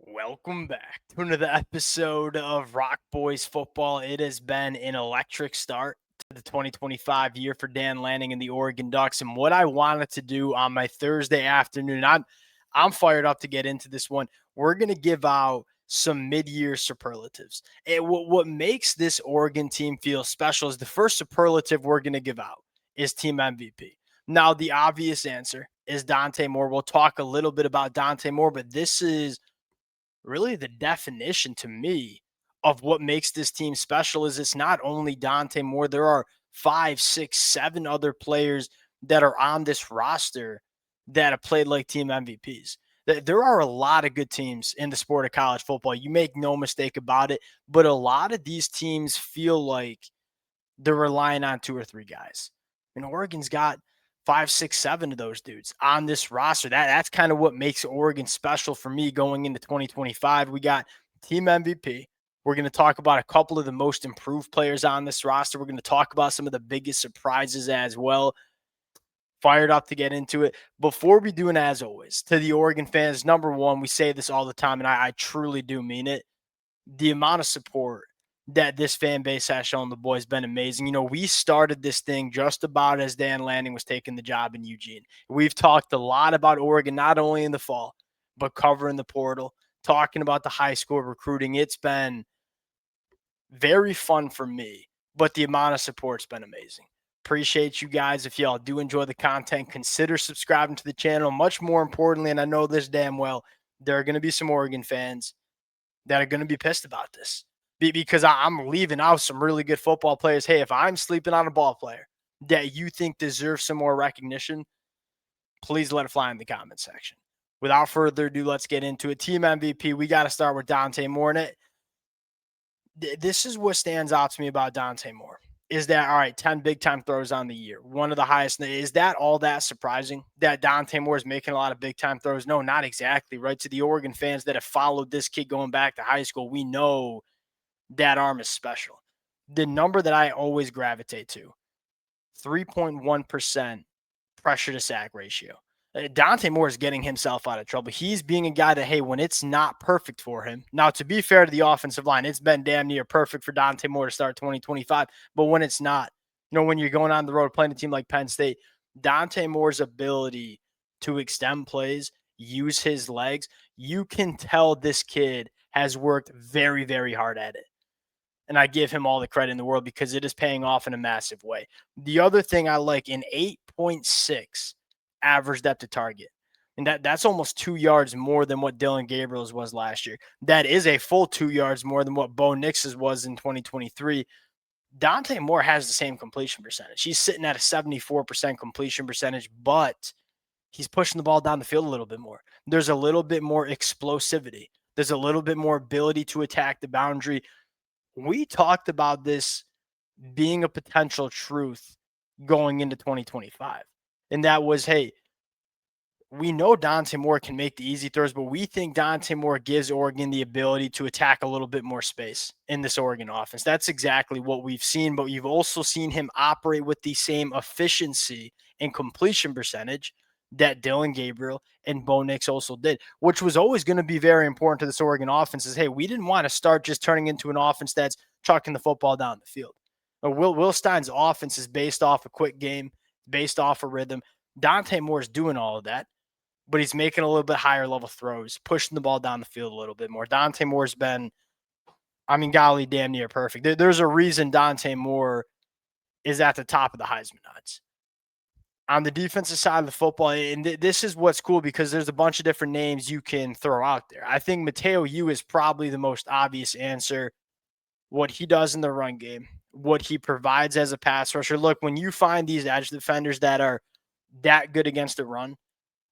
Welcome back to another episode of Rock Boys Football. It has been an electric start to the 2025 year for Dan Lanning and the Oregon Ducks. And what I wanted to do on my Thursday afternoon, I'm fired up to get into this one. We're going to give out some mid-year superlatives. And what makes this Oregon team feel special is the first superlative we're going to give out is team MVP. Now, the obvious answer is Dante Moore. We'll talk a little bit about Dante Moore, but this is really the definition to me of what makes this team special is it's not only Dante Moore. There are 5, 6, 7 other players that are on this roster that have played like team MVPs. There are a lot of good teams in the sport of college football. You make no mistake about it. But a lot of these teams feel like they're relying on 2 or 3 guys. And Oregon's got 5, 6, 7 of those dudes on this roster. That's kind of what makes Oregon special for me going into 2025. We got team MVP. We're going to talk about a couple of the most improved players on this roster. We're going to talk about some of the biggest surprises as well. Fired up to get into it. Before we do, and as always, to the Oregon fans, number one, we say this all the time, and I truly do mean it. The amount of support that this fan base has shown the boys been amazing. You know, we started this thing just about as Dan Lanning was taking the job in Eugene. We've talked a lot about Oregon, not only in the fall, but covering the portal, talking about the high school recruiting. It's been very fun for me, but the amount of support's been amazing. Appreciate you guys. If y'all do enjoy the content, consider subscribing to the channel. Much more importantly, and I know this damn well, there are going to be some Oregon fans that are going to be pissed about this because I'm leaving out some really good football players. Hey, if I'm sleeping on a ball player that you think deserves some more recognition, please let it fly in the comment section. Without further ado, let's get into it. Team MVP, we got to start with Dante Moore. And this is what stands out to me about Dante Moore is that, all right, 10 big time throws on the year, one of the highest. Is that all that surprising that Dante Moore is making a lot of big time throws? No, not exactly, right? To the Oregon fans that have followed this kid going back to high school, we know that arm is special. The number that I always gravitate to, 3.1% pressure to sack ratio. Dante Moore is getting himself out of trouble. He's being a guy that, hey, when it's not perfect for him, now to be fair to the offensive line, it's been damn near perfect for Dante Moore to start 2025. But when it's not, when you're going on the road playing a team like Penn State, Dante Moore's ability to extend plays, use his legs, you can tell this kid has worked very, very hard at it. And I give him all the credit in the world because it is paying off in a massive way. The other thing I like, an 8.6 average depth of target. And that's almost 2 yards more than what Dillon Gabriel's was last year. That is a full 2 yards more than what Bo Nix's was in 2023. Dante Moore has the same completion percentage. He's sitting at a 74% completion percentage, but he's pushing the ball down the field a little bit more. There's a little bit more explosivity. There's a little bit more ability to attack the boundary. We talked about this being a potential truth going into 2025. And that was, hey, we know Dante Moore can make the easy throws, but we think Dante Moore gives Oregon the ability to attack a little bit more space in this Oregon offense. That's exactly what we've seen, but you've also seen him operate with the same efficiency and completion percentage that Dillon Gabriel and Bo Nix also did, which was always going to be very important to this Oregon offense is, hey, we didn't want to start just turning into an offense that's chucking the football down the field. Will Stein's offense is based off a quick game, based off a rhythm. Dante Moore's doing all of that, but he's making a little bit higher level throws, pushing the ball down the field a little bit more. Dante Moore's been, golly, damn near perfect. There's a reason Dante Moore is at the top of the Heisman odds. On the defensive side of the football, and this is what's cool because there's a bunch of different names you can throw out there. I think Mateo Yu is probably the most obvious answer. What he does in the run game, what he provides as a pass rusher. Look, when you find these edge defenders that are that good against the run,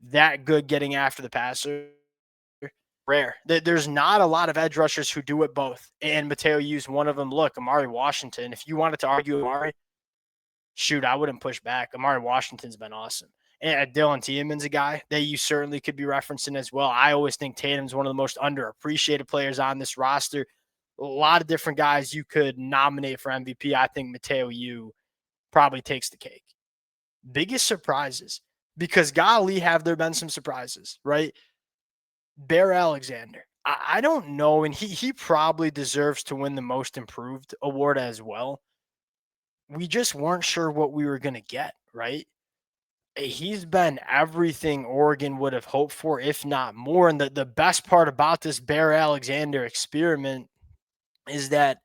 that good getting after the passer, rare. There's not a lot of edge rushers who do it both. And Mateo Yu's one of them. Look, Amari Washington, if you wanted to argue Amari, shoot, I wouldn't push back. Amari Washington's been awesome. And Dylan Tiemann's a guy that you certainly could be referencing as well. I always think Tatum's one of the most underappreciated players on this roster. A lot of different guys you could nominate for MVP. I think Mateo Yu probably takes the cake. Biggest surprises, because golly, have there been some surprises, right? Bear Alexander, I don't know, and he probably deserves to win the most improved award as well. We just weren't sure what we were gonna get, right? He's been everything Oregon would have hoped for, if not more. And the best part about this Bear Alexander experiment is that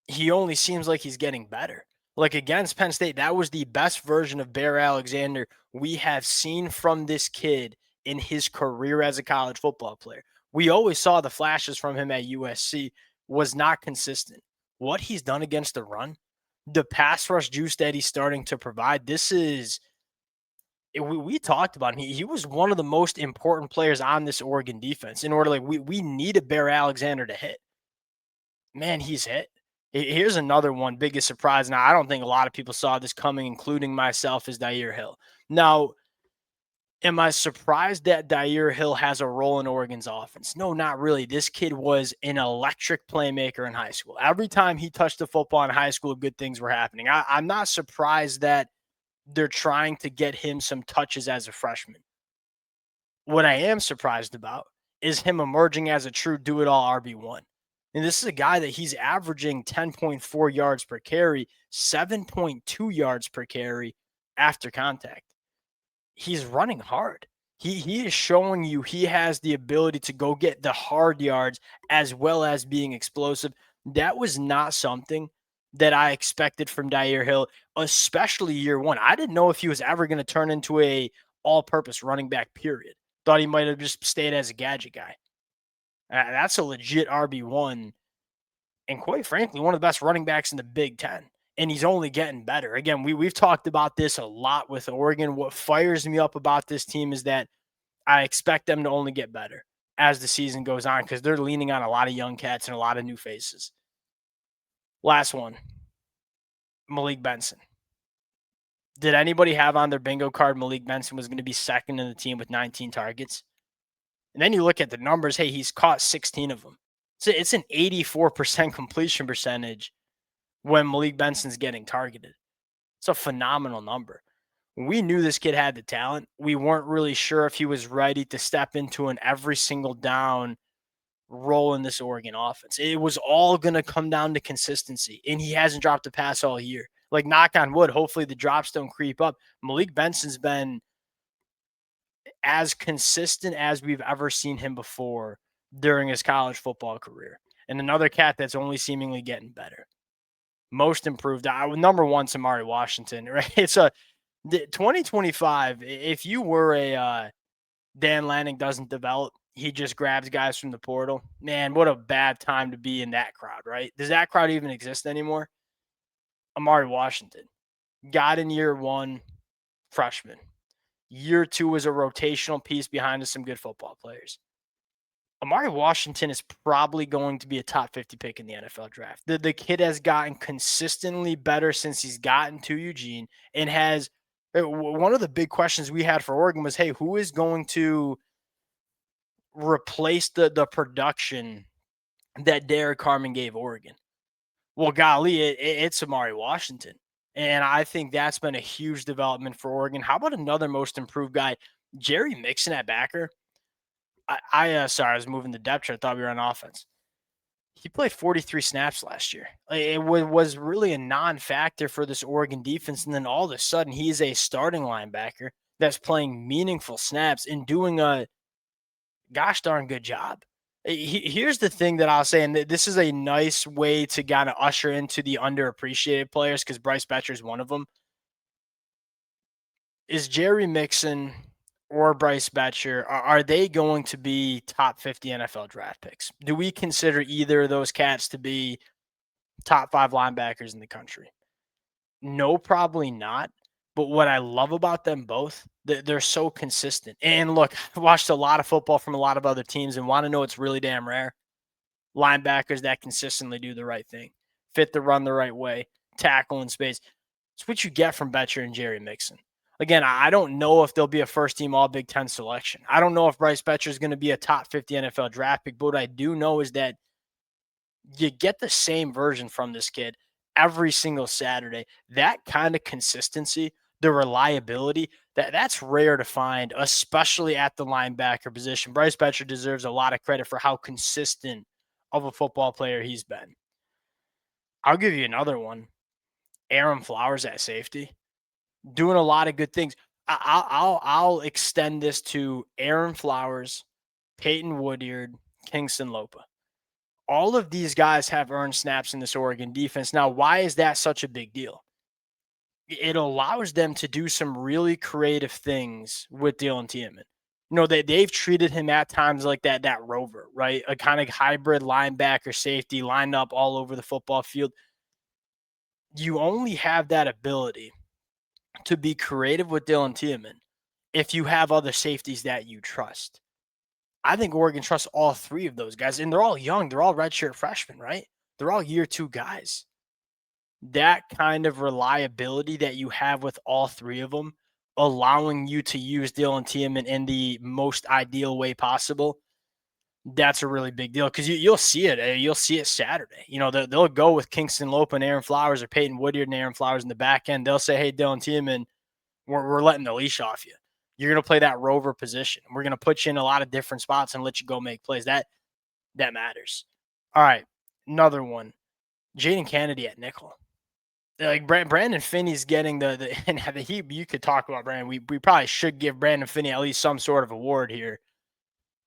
he only seems like he's getting better. Like against Penn State, that was the best version of Bear Alexander we have seen from this kid in his career as a college football player. We always saw the flashes from him at USC, was not consistent. What he's done against the run, the pass rush juice that he's starting to provide, this is we talked about him. He was one of the most important players on this Oregon defense. In order, like we need a Bear Alexander to hit. Man, he's hit. Here's another one, biggest surprise. Now, I don't think a lot of people saw this coming, including myself, is Dair Hill. Now, am I surprised that Dair Hill has a role in Oregon's offense? No, not really. This kid was an electric playmaker in high school. Every time he touched the football in high school, good things were happening. I'm not surprised that they're trying to get him some touches as a freshman. What I am surprised about is him emerging as a true do-it-all RB1. And this is a guy that he's averaging 10.4 yards per carry, 7.2 yards per carry after contact. He's running hard. He is showing you he has the ability to go get the hard yards as well as being explosive. That was not something that I expected from Dair Hill, especially year one. I didn't know if he was ever going to turn into a all-purpose running back, period. Thought he might have just stayed as a gadget guy. That's a legit RB1, and quite frankly, one of the best running backs in the Big Ten. And he's only getting better. Again, we've talked about this a lot with Oregon. What fires me up about this team is that I expect them to only get better as the season goes on because they're leaning on a lot of young cats and a lot of new faces. Last one, Malik Benson. Did anybody have on their bingo card Malik Benson was going to be second in the team with 19 targets? And then you look at the numbers. Hey, he's caught 16 of them. So it's an 84% completion percentage when Malik Benson's getting targeted. It's a phenomenal number. We knew this kid had the talent. We weren't really sure if he was ready to step into an every single down role in this Oregon offense. It was all going to come down to consistency, and he hasn't dropped a pass all year. Like, knock on wood, hopefully the drops don't creep up. Malik Benson's been as consistent as we've ever seen him before during his college football career. And another cat that's only seemingly getting better. Most improved. Number one, Samari Washington, right? It's a 2025. If you were a Dan Lanning doesn't develop, he just grabs guys from the portal. Man, what a bad time to be in that crowd, right? Does that crowd even exist anymore? Amari Washington got in year one, freshman. Year two was a rotational piece behind some good football players. Amari Washington is probably going to be a top 50 pick in the NFL draft. The kid has gotten consistently better since he's gotten to Eugene and has one of the big questions we had for Oregon was, hey, who is going to replace the production that Derek Carmen gave Oregon? Well, golly, it's Amari Washington. And I think that's been a huge development for Oregon. How about another most improved guy, Jerry Mixon at backer? Sorry, I was moving the depth chart. I thought we were on offense. He played 43 snaps last year. It was really a non-factor for this Oregon defense. And then all of a sudden, he's a starting linebacker that's playing meaningful snaps and doing a gosh darn good job. Here's the thing that I'll say, and this is a nice way to kind of usher into the underappreciated players because Bryce Betcher is one of them. Is Jerry Mixon or Bryce Betcher, are they going to be top 50 NFL draft picks? Do we consider either of those cats to be top 5 linebackers in the country? No, probably not. But what I love about them both, they're so consistent. And look, I've watched a lot of football from a lot of other teams and want to know it's really damn rare. Linebackers that consistently do the right thing, fit the run the right way, tackle in space. It's what you get from Betcher and Jerry Mixon. Again, I don't know if there'll be a first-team All-Big Ten selection. I don't know if Bryce Betcher is going to be a top 50 NFL draft pick, but what I do know is that you get the same version from this kid every single Saturday. That kind of consistency the reliability, that's rare to find, especially at the linebacker position. Bryce Betcher deserves a lot of credit for how consistent of a football player he's been. I'll give you another one. Aaron Flowers at safety, doing a lot of good things. I'll extend this to Aaron Flowers, Peyton Woodyard, Kingston Lopa. All of these guys have earned snaps in this Oregon defense. Now, why is that such a big deal? It allows them to do some really creative things with Dylan Tiemann. They've treated him at times like that rover, right? A kind of hybrid linebacker safety lined up all over the football field. You only have that ability to be creative with Dylan Tiemann if you have other safeties that you trust. I think Oregon trusts all three of those guys, and they're all young. They're all redshirt freshmen, right? They're all year two guys. That kind of reliability that you have with all three of them, allowing you to use Dylan Tiemann in the most ideal way possible, that's a really big deal because you'll see it. You'll see it Saturday. They'll go with Kingston Lope and Aaron Flowers or Peyton Woodyard and Aaron Flowers in the back end. They'll say, hey, Dylan Tiemann, we're letting the leash off you. You're going to play that rover position. We're going to put you in a lot of different spots and let you go make plays. That matters. All right, another one. Jaden Kennedy at nickel. Like Brandon Finney's getting and you could talk about Brandon. We probably should give Brandon Finney at least some sort of award here.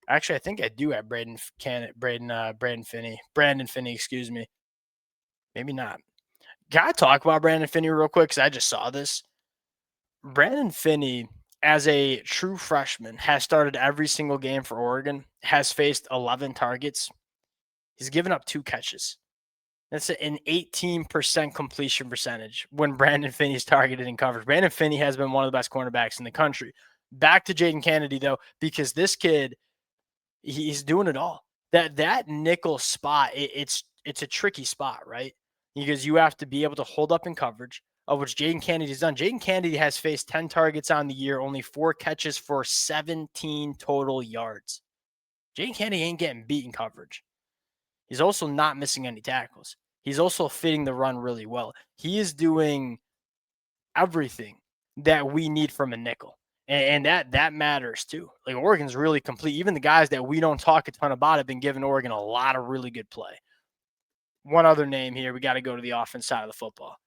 Actually, I think I do have Brandon Finney, excuse me. Maybe not. Can I talk about Brandon Finney real quick? Because I just saw this. Brandon Finney, as a true freshman, has started every single game for Oregon, has faced 11 targets. He's given up 2 catches. That's an 18% completion percentage when Brandon Finney's targeted in coverage. Brandon Finney has been one of the best cornerbacks in the country. Back to Jaden Kennedy, though, because this kid, he's doing it all. That nickel spot, it's a tricky spot, right? Because you have to be able to hold up in coverage, of which Jaden Kennedy's done. Jaden Kennedy has faced 10 targets on the year, only 4 catches for 17 total yards. Jaden Kennedy ain't getting beat in coverage. He's also not missing any tackles. He's also fitting the run really well. He is doing everything that we need from a nickel. And that matters too. Like Oregon's really complete. Even the guys that we don't talk a ton about have been giving Oregon a lot of really good play. One other name here. We got to go to the offense side of the football.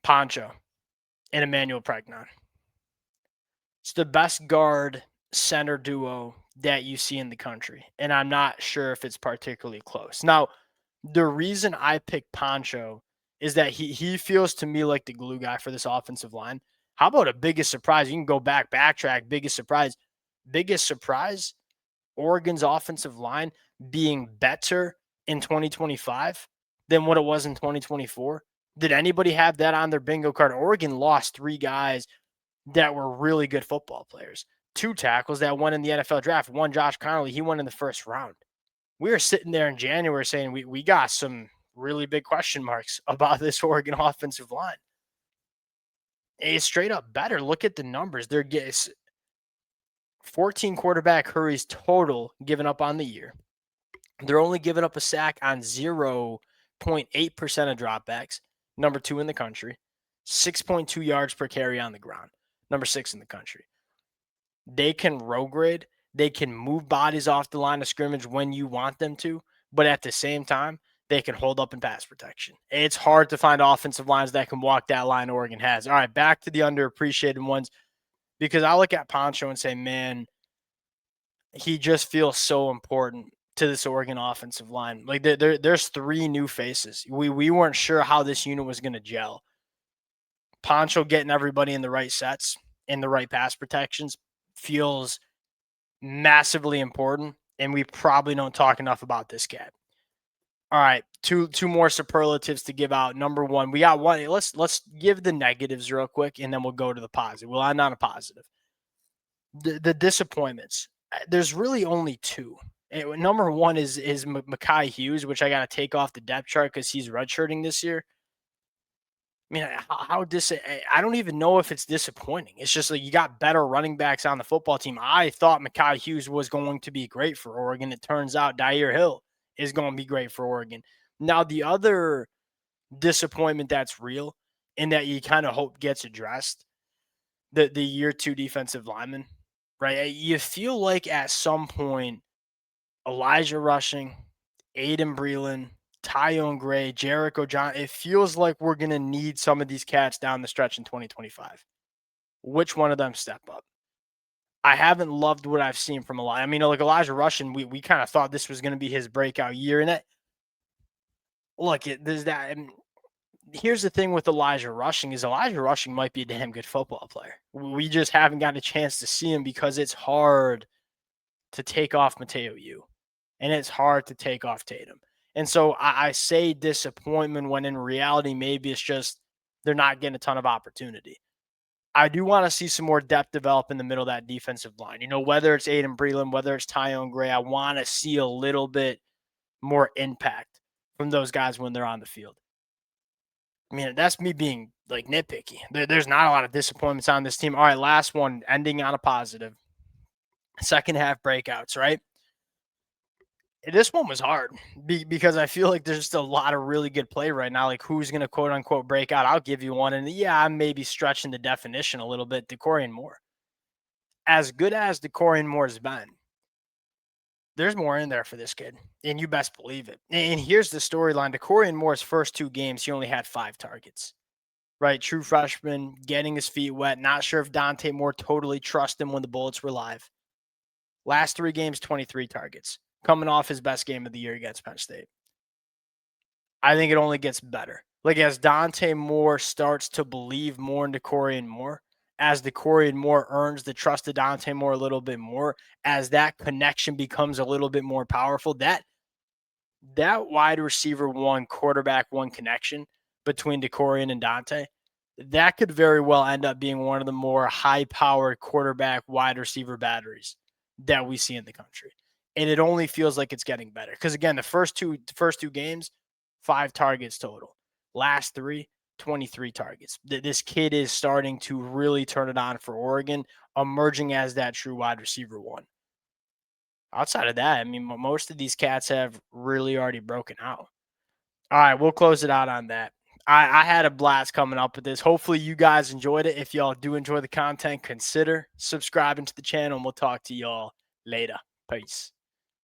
Poncho and Emmanuel Pregnon. It's the best guard center duo that you see in the country. And I'm not sure if it's particularly close. Now, the reason I picked Poncho is that he feels to me like the glue guy for this offensive line. How about a biggest surprise? You can go backtrack. Biggest surprise, Oregon's offensive line being better in 2025 than what it was in 2024. Did anybody have that on their bingo card? Oregon lost 3 guys that were really good football players. 2 tackles that won in the NFL draft. One, Josh Connolly, he won in the first round. We were sitting there in January saying we got some really big question marks about this Oregon offensive line. It's straight up better. Look at the numbers. They're getting 14 quarterback hurries total given up on the year. They're only giving up a sack on 0.8% of dropbacks, number 2 in the country. 6.2 yards per carry on the ground, number 6 in the country. They can row grade. They can move bodies off the line of scrimmage when you want them to, but at the same time, they can hold up in pass protection. It's hard to find offensive lines that can walk that line Oregon has. All right, back to the underappreciated ones, because I look at Poncho and say, man, he just feels so important to this Oregon offensive line. Like there's 3 new faces. We weren't sure how this unit was going to gel. Poncho getting everybody in the right sets, in the right pass protections, feels massively important, and we probably don't talk enough about this cat. All right, two more superlatives to give out. Number 1, we got one. Let's give the negatives real quick, and then we'll go to the positive. We'll end on a positive. The disappointments. There's really only 2. Number 1 is Mekhi Hughes, which I got to take off the depth chart because he's redshirting this year. I mean, I don't even know if it's disappointing. It's just like you got better running backs on the football team. I thought Mekhi Hughes was going to be great for Oregon. It turns out Dyer Hill is going to be great for Oregon. Now, the other disappointment that's real and that you kind of hope gets addressed, the year two defensive lineman, right? You feel like at some point, Elijah Rushing, Aiden Breland, Tyone Gray, Jericho John, it feels like we're going to need some of these cats down the stretch in 2025. Which one of them step up? I haven't loved what I've seen from Elijah. I mean, like Elijah Rushing, we kind of thought this was going to be his breakout year. And there's that. And here's the thing with Elijah Rushing is Elijah Rushing might be a damn good football player. We just haven't gotten a chance to see him because it's hard to take off Mateo Yu, and it's hard to take off Tatum. And so I say disappointment when in reality, maybe it's just they're not getting a ton of opportunity. I do want to see some more depth develop in the middle of that defensive line. Whether it's Aiden Breland, whether it's Tyone Gray, I want to see a little bit more impact from those guys when they're on the field. I mean, that's me being like nitpicky. There's not a lot of disappointments on this team. All right, last one, ending on a positive. Second half breakouts, right? This one was hard because I feel like there's just a lot of really good play right now. Like who's going to quote unquote break out? I'll give you one. And yeah, I'm maybe stretching the definition a little bit. DeCorian Moore. As good as DeCorian Moore's been, there's more in there for this kid. And you best believe it. And here's the storyline. DeCorian Moore's first 2 games, he only had 5 targets. Right? True freshman, getting his feet wet. Not sure if Dante Moore totally trusted him when the bullets were live. Last 3 games, 23 targets. Coming off his best game of the year against Penn State. I think it only gets better. Like as Dante Moore starts to believe more into DeCorian Moore, as DeCorian Moore earns the trust of Dante Moore a little bit more, as that connection becomes a little bit more powerful, that wide receiver one, quarterback one connection between DeCorian and Dante, that could very well end up being one of the more high-powered quarterback wide receiver batteries that we see in the country. And it only feels like it's getting better. Because again, the first two games, 5 targets total. Last 3, 23 targets. This kid is starting to really turn it on for Oregon, emerging as that true wide receiver one. Outside of that, I mean, most of these cats have really already broken out. All right, we'll close it out on that. I had a blast coming up with this. Hopefully you guys enjoyed it. If y'all do enjoy the content, consider subscribing to the channel, and we'll talk to y'all later. Peace.